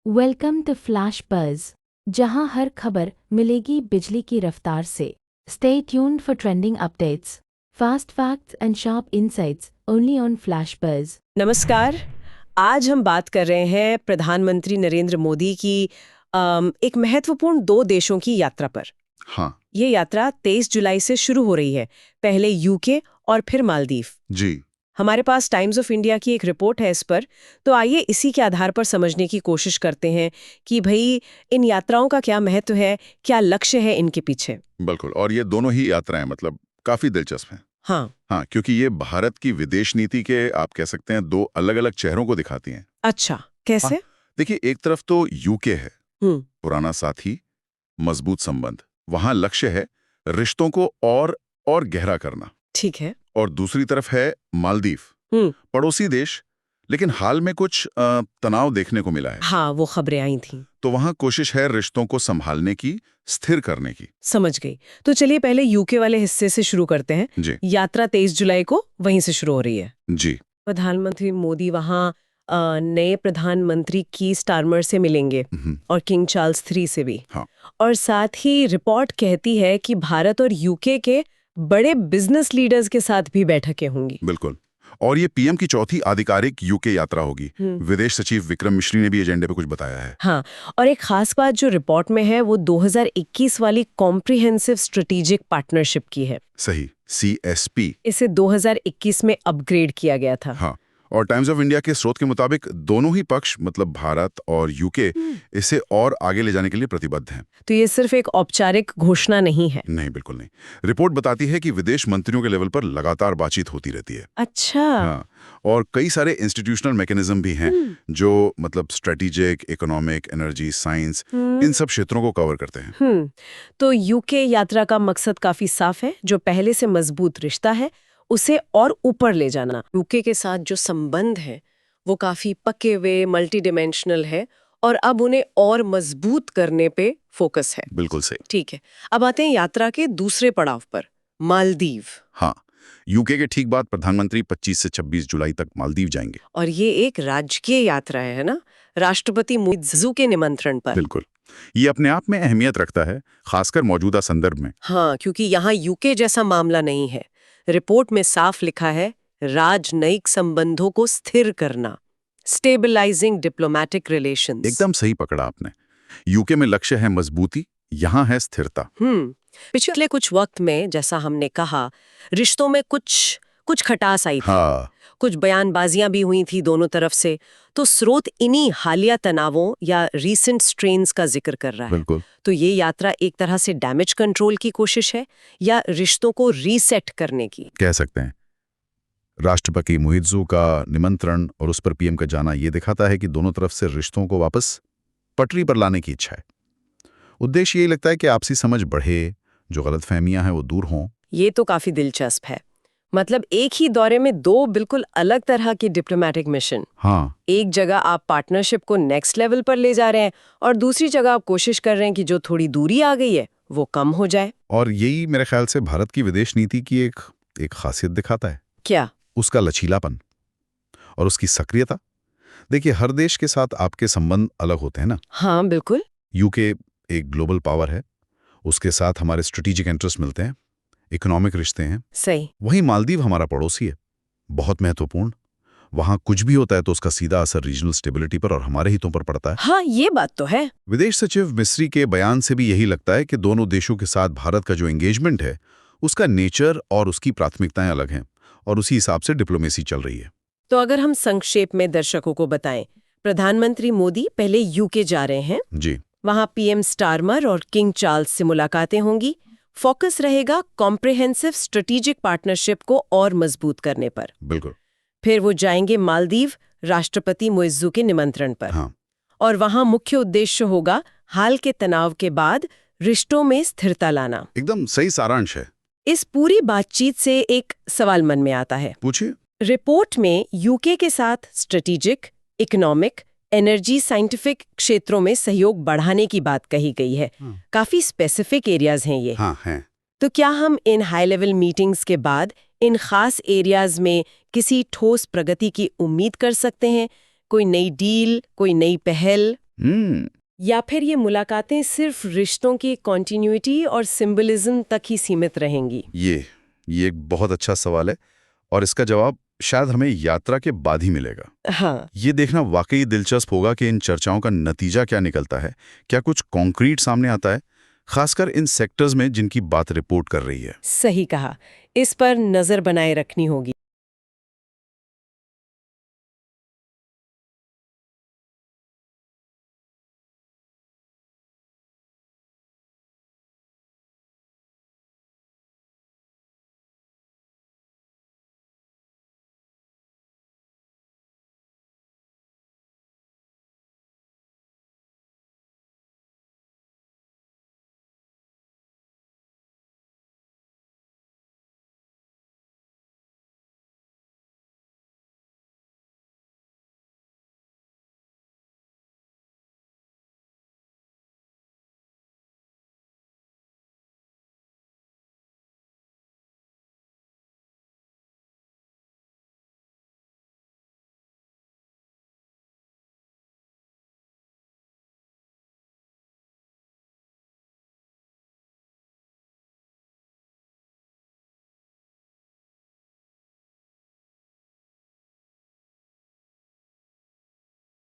Welcome to flash buzz, जहां हर खबर मिलेगी बिजली की रफ्तार से। Stay tuned for trending updates, fast facts and sharp insights only on flash buzz. नमस्कार। आज हम बात कर रहे हैं प्रधानमंत्री नरेंद्र मोदी की एक महत्वपूर्ण दो देशों की यात्रा पर। हाँ ये यात्रा 23 जुलाई से शुरू हो रही है, पहले यूके और फिर मालदीव। जी। हमारे पास टाइम्स ऑफ इंडिया की एक रिपोर्ट है इस पर, तो आइए इसी के आधार पर समझने की कोशिश करते हैं कि भाई इन यात्राओं का क्या महत्व है, क्या लक्ष्य है इनके पीछे। बिल्कुल, और ये दोनों ही यात्राएं मतलब काफी दिलचस्प हैं। हाँ। हाँ, क्योंकि ये भारत की विदेश नीति के आप कह सकते हैं दो अलग-अलग चेहरों को दिखाती हैं। अच्छा, कैसे? हाँ, देखिए एक तरफ तो यूके है, पुराना साथी, मजबूत संबंध। वहां लक्ष्य है रिश्तों को और गहरा करना। ठीक है। और दूसरी तरफ है मालदीव, पड़ोसी देश, लेकिन हाल में कुछ तनाव देखने को मिला है। हाँ, वो खबरें आई थी। तो वहां कोशिश है रिश्तों को संभालने की, स्थिर करने की। समझ गई। तो चलिए पहले यूके वाले हिस्से से शुरू करते हैं। जी यात्रा 23 जुलाई को वहीं से शुरू हो रही है। जी। प्रधानमंत्री मोदी वहाँ नए प्रधानमंत्री की स्टारमर से मिलेंगे और किंग चार्ल्स III से भी। हाँ। और साथ ही रिपोर्ट कहती है कि भारत और यूके के बड़े बिजनेस लीडर्स के साथ भी बैठकें होंगी। बिल्कुल, और ये पीएम की चौथी आधिकारिक यूके यात्रा होगी। विदेश सचिव विक्रम मिश्री ने भी एजेंडे पे कुछ बताया है। हाँ, और एक खास बात जो रिपोर्ट में है वो 2021 वाली कॉम्प्रिहेंसिव स्ट्रेटेजिक पार्टनरशिप की है। सही, CSP। इसे 2021 में अपग्रेड किया गया था। हाँ, और टाइम्स ऑफ इंडिया के स्रोत के मुताबिक दोनों ही पक्ष मतलब भारत और यूके इसे और आगे ले जाने के लिए प्रतिबद्ध हैं। तो ये सिर्फ एक औपचारिक घोषणा नहीं है। नहीं, बिल्कुल नहीं। रिपोर्ट बताती है कि विदेश मंत्रियों के लेवल पर लगातार बातचीत होती रहती है। अच्छा। हाँ, और कई सारे इंस्टीट्यूशनल मैकेनिज्म भी हैं जो मतलब स्ट्रेटेजिक, इकोनॉमिक, एनर्जी, साइंस, इन सब क्षेत्रों को कवर करते हैं। तो यूके यात्रा का मकसद काफी साफ है, जो पहले से मजबूत रिश्ता है उसे और ऊपर ले जाना। यूके के साथ जो संबंध है वो काफी पके हुए, मल्टी डिमेंशनल है और अब उन्हें और मजबूत करने पे फोकस है। बिल्कुल सही। ठीक है, अब आते हैं यात्रा के दूसरे पड़ाव पर, मालदीव। हाँ, यूके के ठीक बाद प्रधानमंत्री 25 से 26 जुलाई तक मालदीव जाएंगे। और ये एक राजकीय यात्रा है ना, राष्ट्रपति मुइज़्ज़ू के निमंत्रण पर। बिल्कुल, ये अपने आप में अहमियत रखता है, खासकर मौजूदा संदर्भ में। हाँ, क्योंकि यहाँ यूके जैसा मामला नहीं है। रिपोर्ट में साफ लिखा है राजनयिक संबंधों को स्थिर करना, स्टेबलाइजिंग डिप्लोमेटिक रिलेशंस। एकदम सही पकड़ा आपने। यूके में लक्ष्य है मजबूती, यहाँ है स्थिरता। पिछले कुछ वक्त में जैसा हमने कहा, रिश्तों में कुछ खटास आई थी। हाँ। कुछ बयानबाजियां भी हुई थी दोनों तरफ से। तो स्रोत इन्हीं हालिया तनावों या रीसेंट स्ट्रेन्स का जिक्र कर रहा है। बिल्कुल। तो ये यात्रा एक तरह से डैमेज कंट्रोल की कोशिश है या रिश्तों को रीसेट करने की, कह सकते हैं। राष्ट्रपति मुइज़्ज़ू का निमंत्रण और उस पर पीएम का जाना ये दिखाता है कि दोनों तरफ से रिश्तों को वापस पटरी पर लाने की इच्छा है। उद्देश्य यही लगता है कि आपसी समझ बढ़े, जो गलतफहमियां हैं वो दूर हों। ये तो काफी दिलचस्प है। मतलब एक ही दौरे में दो बिल्कुल अलग तरह के डिप्लोमेटिक मिशन। हाँ। एक जगह आप पार्टनरशिप को नेक्स्ट लेवल पर ले जा रहे हैं और दूसरी जगह आप कोशिश कर रहे हैं कि जो थोड़ी दूरी आ गई है वो कम हो जाए। और यही मेरे ख्याल से भारत की विदेश नीति की एक खासियत दिखाता है। क्या? उसका लचीलापन और उसकी सक्रियता। देखिए, हर देश के साथ आपके संबंध अलग होते हैं ना। हाँ, बिल्कुल। यूके एक ग्लोबल पावर है, उसके साथ हमारे स्ट्रेटेजिक इंटरेस्ट मिलते हैं, इकोनॉमिक रिश्ते हैं। सही। वहीं मालदीव हमारा पड़ोसी है, बहुत महत्वपूर्ण। वहां कुछ भी होता है तो उसका सीधा असर रीजनल स्टेबिलिटी पर और हमारे हितों पर पड़ता है। हाँ, ये बात तो है। विदेश सचिव मिस्री के बयान से भी यही लगता है कि दोनों देशों के साथ भारत का जो एंगेजमेंट है उसका नेचर और उसकी प्राथमिकताएं अलग हैं और उसी हिसाब से डिप्लोमेसी चल रही है। तो अगर हम संक्षेप में दर्शकों को बताएं, प्रधानमंत्री मोदी पहले यूके जा रहे हैं। जी। वहां पीएम स्टारमर और किंग चार्ल्स से मुलाकातें होंगी। फोकस रहेगा कॉम्प्रिहेंसिव स्ट्रेटेजिक पार्टनरशिप को और मजबूत करने पर। बिल्कुल। फिर वो जाएंगे मालदीव, राष्ट्रपति मुइज़्ज़ू के निमंत्रण पर। हाँ। और वहां मुख्य उद्देश्य होगा हाल के तनाव के बाद रिश्तों में स्थिरता लाना। एकदम सही सारांश है। इस पूरी बातचीत से एक सवाल मन में आता है। पूछिए। रिपोर्ट में यूके के साथ स्ट्रेटेजिक, इकोनॉमिक, एनर्जी, साइंटिफिक क्षेत्रों में सहयोग बढ़ाने की बात कही गई है। काफी स्पेसिफिक एरियाज हैं ये। हाँ हैं। तो क्या हम इन हाई लेवल मीटिंग्स के बाद इन खास एरियाज में किसी ठोस प्रगति की उम्मीद कर सकते हैं? कोई नई डील, कोई नई पहल? या फिर ये मुलाकातें सिर्फ रिश्तों की कॉन्टिन्यूटी और सिंबलिज्म तक ही सीमित रहेंगी? ये एक बहुत अच्छा सवाल है और इसका जवाब शायद हमें यात्रा के बाद ही मिलेगा। हाँ, ये देखना वाकई दिलचस्प होगा कि इन चर्चाओं का नतीजा क्या निकलता है। क्या कुछ कॉन्क्रीट सामने आता है, खासकर इन सेक्टर्स में जिनकी बात रिपोर्ट कर रही है। सही कहा। इस पर नजर बनाए रखनी होगी।